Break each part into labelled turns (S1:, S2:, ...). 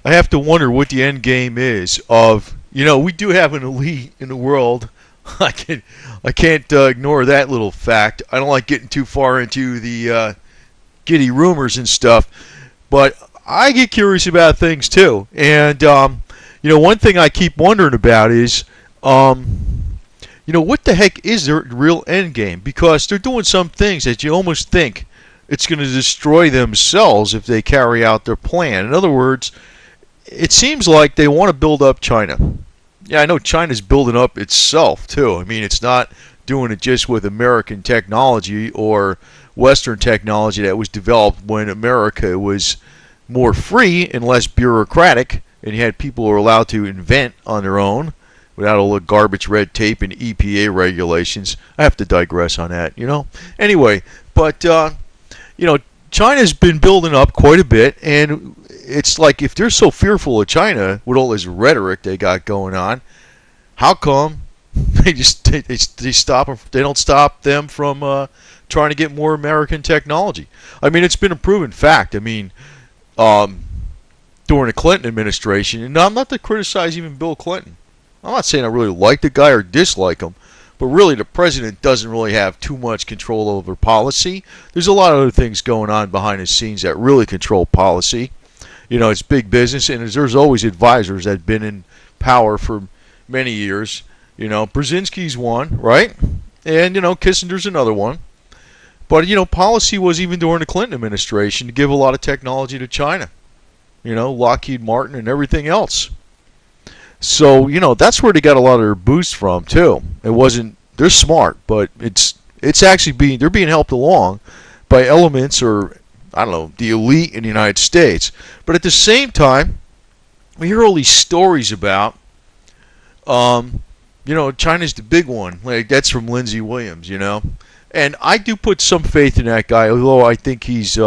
S1: I have to wonder what the end game is of, we do have an elite in the world. I can't ignore that little fact. I don't like getting too far into the giddy rumors and stuff, but I get curious about things too. And one thing I keep wondering about is, what the heck is their real end game? Because they're doing some things that you almost think it's going to destroy themselves if they carry out their plan. In other words, it seems like they want to build up China. Yeah, I know China's building up itself too. I mean, it's not doing it just with American technology or Western technology that was developed when America was more free and less bureaucratic, and you had people who were allowed to invent on their own without all the garbage red tape and EPA regulations. I have to digress on that, Anyway, but China's been building up quite a bit, and it's like if they're so fearful of China with all this rhetoric they got going on, how come they stop them? They don't stop them from trying to get more American technology. I mean, it's been a proven fact. I mean, during the Clinton administration, and I'm not to criticize even Bill Clinton. I'm not saying I really like the guy or dislike him, but really the president doesn't really have too much control over policy. There's a lot of other things going on behind the scenes that really control policy. It's big business, and there's always advisors that have been in power for many years. Brzezinski's one, right? And, Kissinger's another one. But, policy was even during the Clinton administration to give a lot of technology to China. Lockheed Martin and everything else. So, that's where they got a lot of their boost from, too. It wasn't, they're smart, but it's actually they're being helped along by elements or, I don't know, the elite in the United States. But at the same time, we hear all these stories about, China's the big one. Like, that's from Lindsey Williams, And I do put some faith in that guy, although I think he's,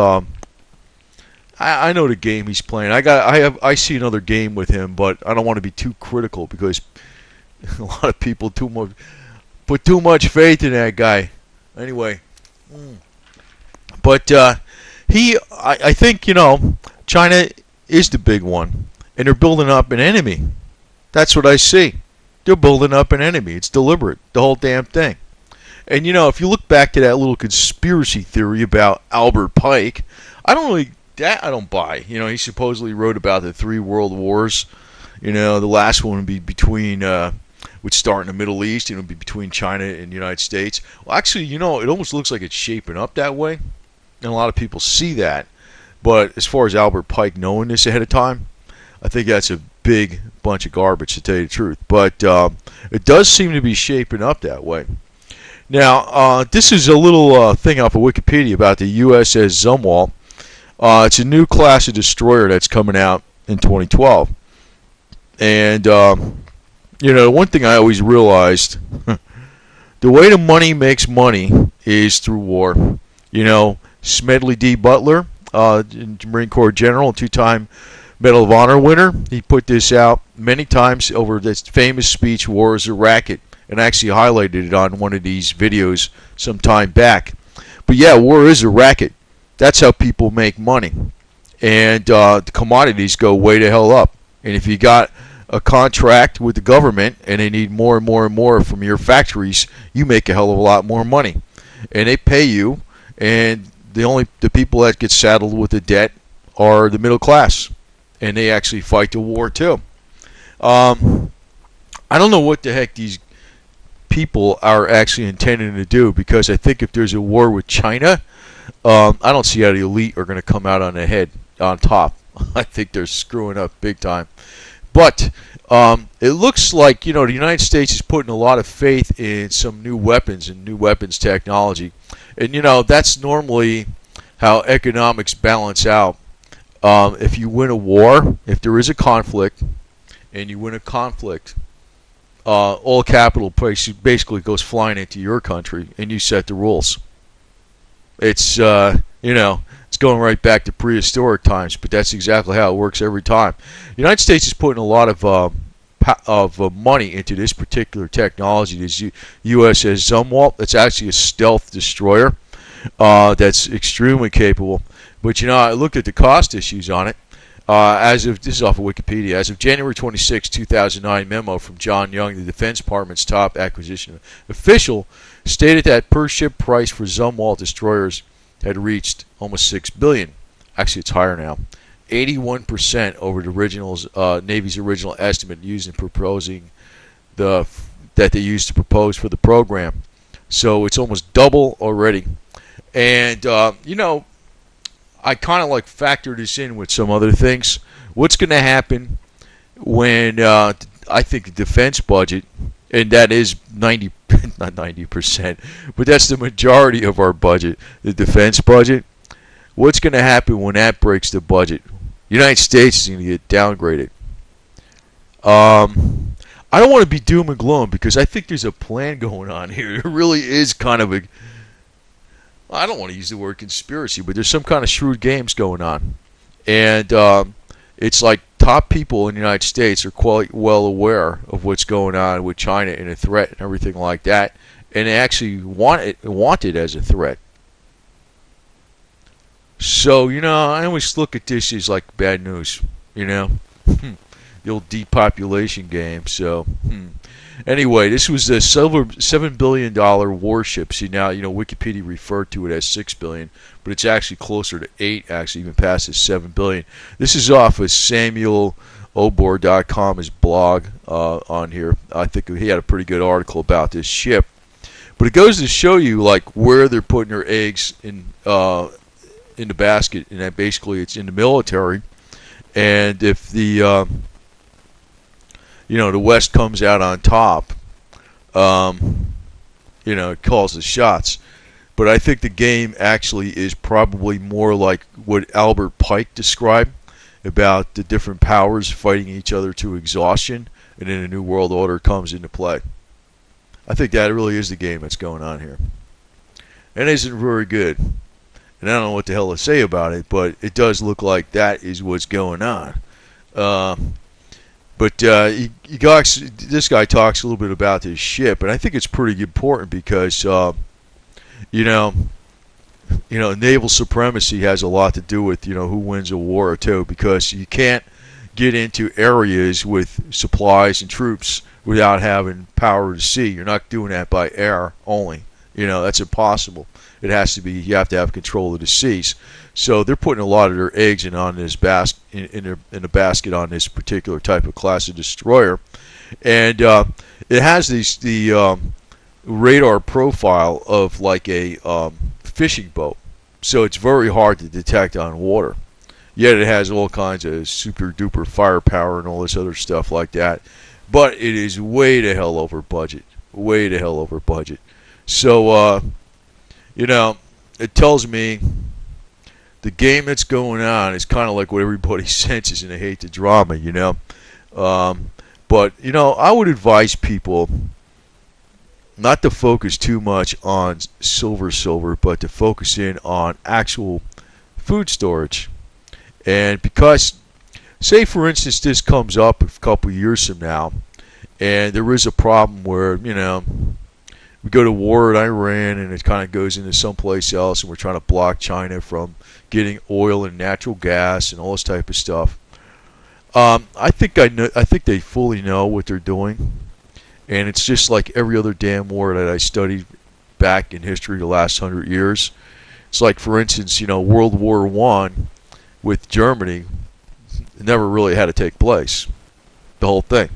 S1: I know the game he's playing. I see another game with him, but I don't want to be too critical because a lot of people put too much faith in that guy. Anyway, but I think China is the big one, and they're building up an enemy. That's what I see. They're building up an enemy. It's deliberate, the whole damn thing. And if you look back to that little conspiracy theory about Albert Pike, I don't buy. He supposedly wrote about the 3 world wars. The last one would be would start in the Middle East. It would be between China and the United States. Well, actually, it almost looks like it's shaping up that way, and a lot of people see that. But as far as Albert Pike knowing this ahead of time, I think that's a big bunch of garbage, to tell you the truth. But it does seem to be shaping up that way. Now, this is a little thing off of Wikipedia about the USS Zumwalt. It's a new class of destroyer that's coming out in 2012. And, one thing I always realized, the way the money makes money is through war. Smedley D. Butler, Marine Corps General, 2-time Medal of Honor winner, he put this out many times over this famous speech, War is a Racket, and actually highlighted it on one of these videos some time back. But yeah, war is a racket. That's how people make money. And the commodities go way the hell up. And if you got a contract with the government and they need more and more and more from your factories, you make a hell of a lot more money. And they pay you, and the people that get saddled with the debt are the middle class. And they actually fight the war too. I don't know what the heck these people are actually intending to do, because I think if there's a war with China, I don't see how the elite are going to come out on top. I think they're screwing up big time. But it looks like the United States is putting a lot of faith in some new weapons and new weapons technology, and that's normally how economics balance out. If you win a war, if there is a conflict, and you win a conflict, all capital basically goes flying into your country, and you set the rules. It's it's going right back to prehistoric times, but that's exactly how it works every time. The United States is putting a lot of money into this particular technology. This USS Zumwalt. It's actually a stealth destroyer that's extremely capable. But I looked at the cost issues on it. This is off of Wikipedia. As of January 26, 2009, memo from John Young, the Defense Department's top acquisition official, stated that per ship price for Zumwalt destroyers had reached almost $6 billion. Actually, it's higher now. 81% over the Navy's original estimate used in proposing that they used to propose for the program. So it's almost double already. And I kind of like factor this in with some other things. What's going to happen when I think the defense budget, and that is not 90%, but that's the majority of our budget, the defense budget. What's going to happen when that breaks the budget? The United States is going to get downgraded. I don't want to be doom and gloom because I think there's a plan going on here. There really is kind of I don't want to use the word conspiracy, but there's some kind of shrewd games going on. And it's like top people in the United States are quite well aware of what's going on with China and a threat and everything like that. And they actually want it as a threat. So, I always look at this as like bad news, the old depopulation game. So, anyway, this was a $7 billion warship. See, now, Wikipedia referred to it as $6 billion, but it's actually closer to 8, actually, even past the $7 billion. This is off of SamuelObor.com's blog on here. I think he had a pretty good article about this ship. But it goes to show you, like, where they're putting their eggs in the basket, and that basically it's in the military. And if the the West comes out on top, it calls the shots. But I think the game actually is probably more like what Albert Pike described about the different powers fighting each other to exhaustion, and then a new world order comes into play. I think that really is the game that's going on here. And it isn't very good. And I don't know what the hell to say about it, but it does look like that is what's going on. But this guy talks a little bit about this ship, and I think it's pretty important because, naval supremacy has a lot to do with, who wins a war too, because you can't get into areas with supplies and troops without having power to sea. You're not doing that by air only. That's impossible. It has to be, you have to have control of the seas. So they're putting a lot of their eggs in on this in a basket on this particular type of class of destroyer, and it has the radar profile of like a fishing boat. So it's very hard to detect on water. Yet it has all kinds of super duper firepower and all this other stuff like that. But it is way the hell over budget. Way the hell over budget. So it tells me the game that's going on is kind of like what everybody senses, and they hate the drama, But, I would advise people not to focus too much on silver, but to focus in on actual food storage. And because, say for instance, this comes up a couple years from now, and there is a problem where, we go to war in Iran and it kind of goes into someplace else, and we're trying to block China from getting oil and natural gas and all this type of stuff. I think they fully know what they're doing, and it's just like every other damn war that I studied back in history the last 100 years. It's like, for instance, World War I with Germany never really had to take place. The whole thing.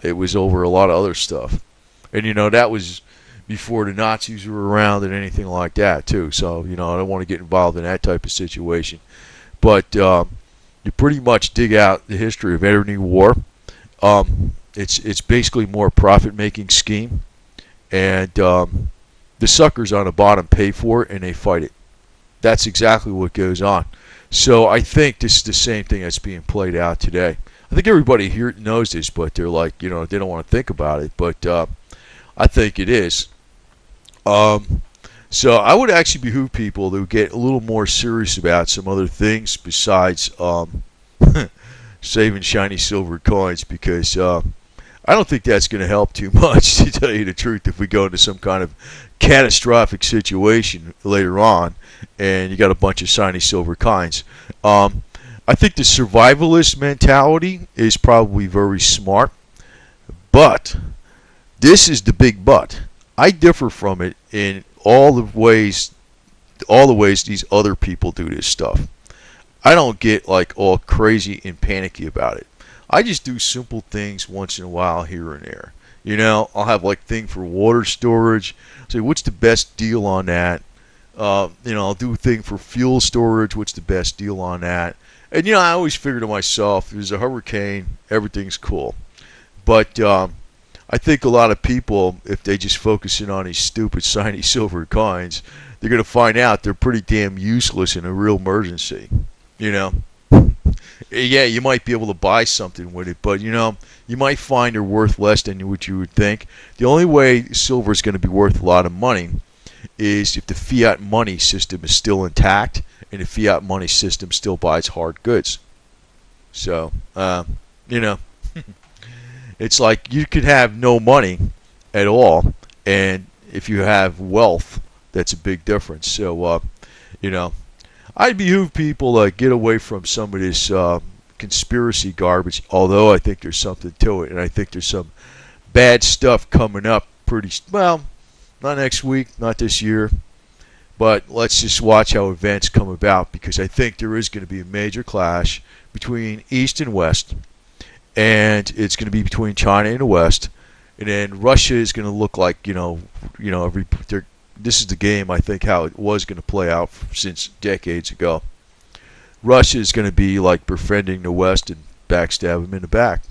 S1: It was over a lot of other stuff, and that was before the Nazis were around and anything like that too. So, I don't want to get involved in that type of situation. But you pretty much dig out the history of every war. It's basically more a profit-making scheme. And the suckers on the bottom pay for it, and they fight it. That's exactly what goes on. So I think this is the same thing that's being played out today. I think everybody here knows this, but they're like, they don't want to think about it. But I think it is. So I would actually behoove people to get a little more serious about some other things besides saving shiny silver coins, because I don't think that's going to help too much, to tell you the truth, if we go into some kind of catastrophic situation later on and you got a bunch of shiny silver coins. I I think the survivalist mentality is probably very smart, but this is the big but. I differ from it in all the ways these other people do this stuff. I don't get like all crazy and panicky about it. I just do simple things once in a while here and there. I'll have like thing for water storage. Say, what's the best deal on that? I'll do a thing for fuel storage. What's the best deal on that? And I always figure to myself, if there's a hurricane, everything's cool. But I think a lot of people, if they just focus in on these stupid shiny silver coins, they're going to find out they're pretty damn useless in a real emergency. You know, yeah, you might be able to buy something with it, but you might find they're worth less than what you would think. The only way silver is going to be worth a lot of money is if the fiat money system is still intact and the fiat money system still buys hard goods. So, it's like you could have no money at all, and if you have wealth, that's a big difference. So, I behoove people to get away from some of this conspiracy garbage, although I think there's something to it, and I think there's some bad stuff coming up well, not next week, not this year, but let's just watch how events come about, because I think there is going to be a major clash between East and West, and it's going to be between China and the West, and then Russia is going to look like, this is the game, I think, how it was going to play out since decades ago. Russia is going to be like befriending the West and backstab them in the back.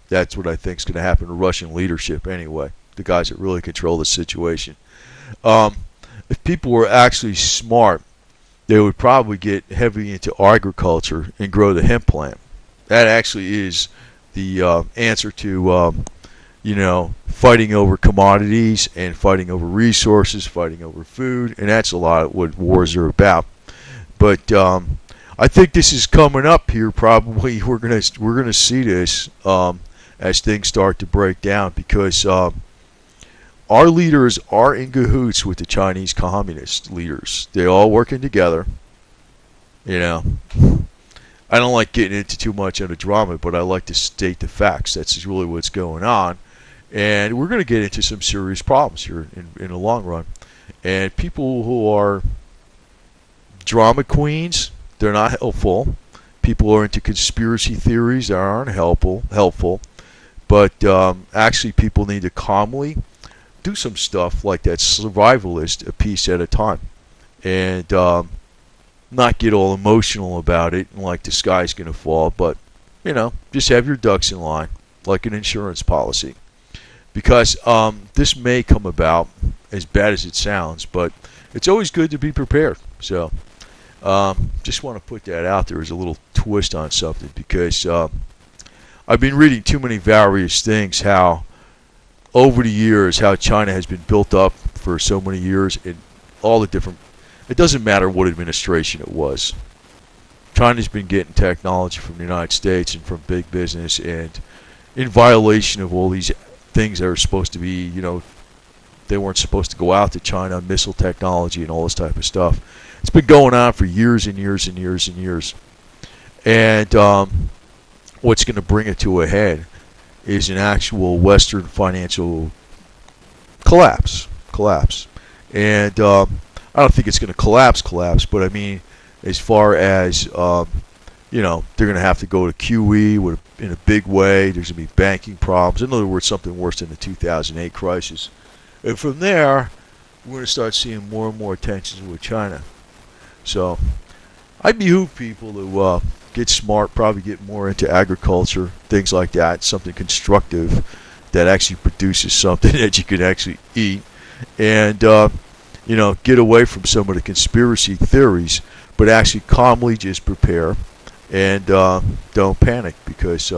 S1: That's what I think is going to happen to Russian leadership anyway, the guys that really control the situation. If people were actually smart, they would probably get heavy into agriculture and grow the hemp plant. That actually is the answer to fighting over commodities and fighting over resources, fighting over food, and that's a lot of what wars are about. But I think this is coming up here. Probably we're gonna see this as things start to break down, because our leaders are in cahoots with the Chinese communist leaders. They're all working together. I don't like getting into too much of the drama, but I like to state the facts. That's really what's going on. And we're going to get into some serious problems here in the long run. And people who are drama queens, they're not helpful. People who are into conspiracy theories, they aren't helpful. But actually, people need to calmly do some stuff like that survivalist, a piece at a time. And not get all emotional about it and like the sky's going to fall. But, just have your ducks in line, like an insurance policy. Because this may come about, as bad as it sounds, but it's always good to be prepared. So, just want to put that out there as a little twist on something, because I've been reading too many various things, how over the years, how China has been built up for so many years, and all the different, it doesn't matter what administration it was. China's been getting technology from the United States and from big business, and in violation of all these things that are supposed to be, they weren't supposed to go out to China, missile technology and all this type of stuff. It's been going on for years and years and years and years. And what's going to bring it to a head is an actual Western financial collapse. And I don't think it's going to collapse, but I mean, as far as they're going to have to go to QE in a big way. There's going to be banking problems. In other words, something worse than the 2008 crisis. And from there, we're going to start seeing more and more tensions with China. So I behoove people to get smart, probably get more into agriculture, things like that, something constructive that actually produces something that you can actually eat. And, get away from some of the conspiracy theories, but actually calmly just prepare. And don't panic, because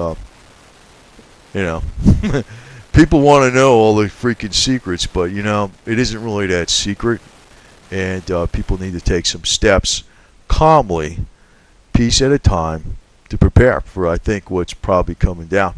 S1: people want to know all the freaking secrets, but it isn't really that secret, and people need to take some steps calmly, piece at a time, to prepare for, I think, what's probably coming down.